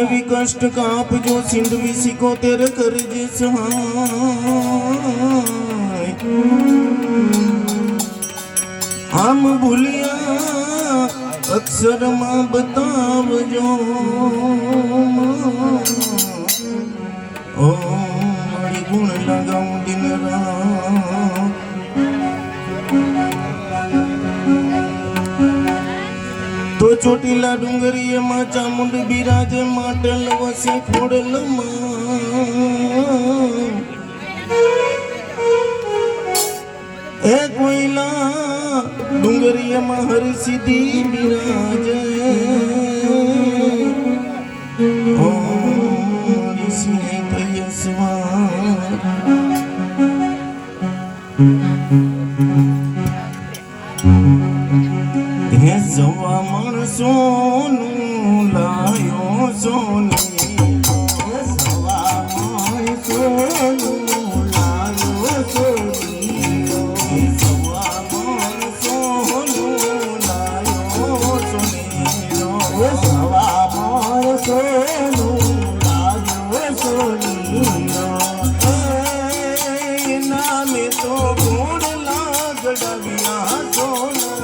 देवी कष्ट काप जो सिंधवी सिको तेरे कर जे सहाय हम भूलिया अक्षर मां बताव जो ओ मड़ी गुण लगाऊं दिन रात तो ચોટીલા ડુંગરીએ માં ચામુંડ બિરાજે માટલ વસે ખોડલમાં એ કોઈલા ડુંગરીએ માં હર સિદ્ધિ બિરાજે ઓ ઋષિ થયસ્વા હે સવા માણસોનું લાયો સોની સવા માણસોનું લાયો સોની સવા માણસોનું લાયો સોની સવા માણસોનું લાયો સોની નામે તો ગુણ લાગડવ્યા સોના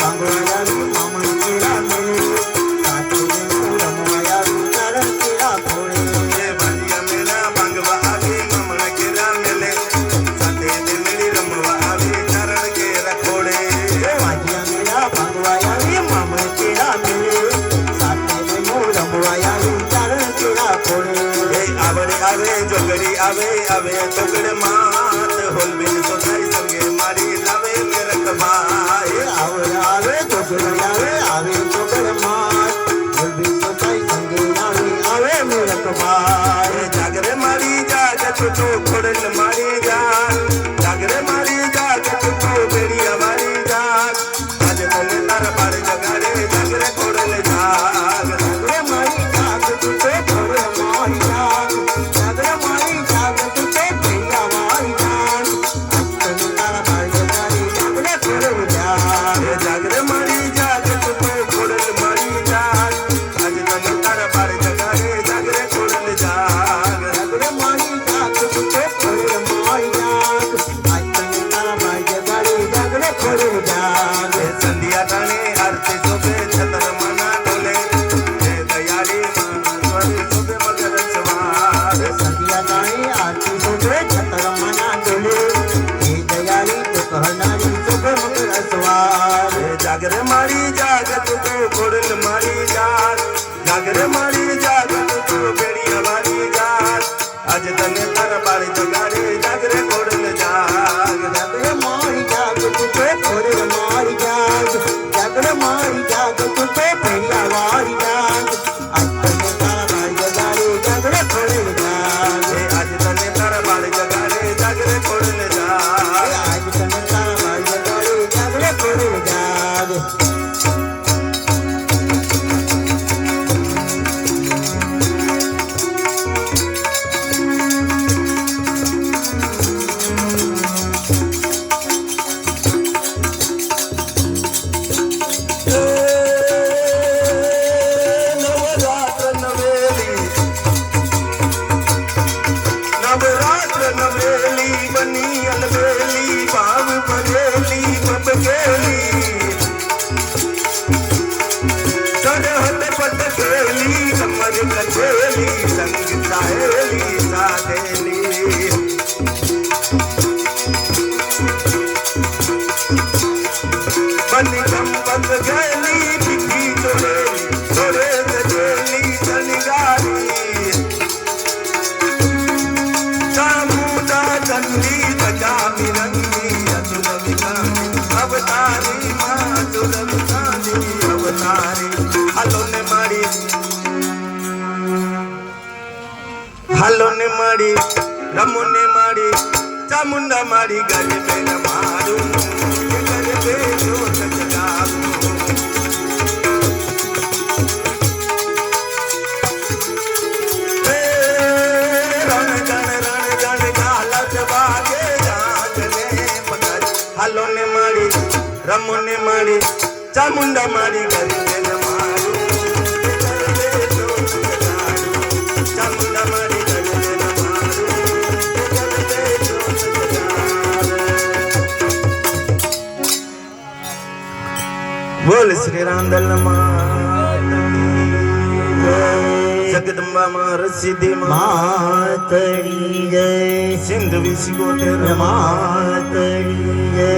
Bangla આવે જોગડી આવે આવે તોગડ માત હોલબિન તો થાય સંગે મારી લાવે મેરક ભાઈ આવે જોગડી આવે આવે તોગડ માત હોલબિન તો થાય સંગે આવે મેરક ભાઈ જાગરે મારી જાગ તું ખોડલ મારી જાગ જાગરે મારી જાગ તું બેડિયા મારી જાગ આજે તને તારા બાર જગાડે જાગરે ખોડલ જાગ જાગરે મારી જાગ તું ખોડલ મારી જાગ જાગરે મારી જાગ તું બેડિયા મારી જાગ તને તારા બાર જગાડે જાગરે ખોડલ જાગ જાગરે મારી જાગ તું ખોડલ મારી જાગ આજે તને તારા બાર જગાડે જાગરે ખોડલ જાગ જાગરે મારી જાગ તું ખોડલ મારી જાગ આજ તને તારા બાર જગાડે જાગરે ખોડલ જાગ સંધ્યા ટાણે આરતી શોભે છતર મના ડોલે હે દયાળી માં શોભે મગર સવાર સંધ્યા તાણી આરતી શોભે છતર મના ડોલે હે દયાળી તો કહનારી શોભે મકર અસવાર જાગરે મારી જાગ તું ખોડલ મારી જાગ જાગરે મારી જાગ તું બેડિયા મારી જાગ આજે તને તારા બાર જગાડે જાગરે ખોડલ જાગ જાગરે મારી જાગ તું ખોડલ મારી જાગ જાગરે મારી જાગ તું ભૈયા વારી જાગ આજ તને તારા બાર જગાડે જાગરે ખોડલ જાગ આજે તને તારા બાર જગાડે જાગરે ખોડલ જાગ આજ તને તારા બાર જગાડે જાગરે ખોડલ જાગ નવરાત્ર નવેલી બની અલબેલી ભાવ ભરેલી બબકેલી સરહદ પટકેલી કમર કચેલી સંગ સાહેલી સાધેલી બની ગંબત ગયેલી પીઠી ચોરેલી ચોરે ગજેલી શણગારી ચામુંડા ચંડી ગજા મિરંગી અતુલ વિકાની અવતારી માં અતુલ વિકાની અવતારી હાલો ને મારી રમો ને મારી ચામુંડા મારી ગરબે રમાડું ગરબે જોત જગાવું હાલો ને મારી રમો ને મારી ચામુંડા મારી ગરબે રમાડું ગરબે જોત જગાડું ચામુંડા મારી ગરબે રમાડું ગરબે જોત જગાડું બોલ શ્રી રાંદલ જગદંબા માં સિદ્ધિ માતરી જય સિંધ વિસી ગોટેર માતરી જય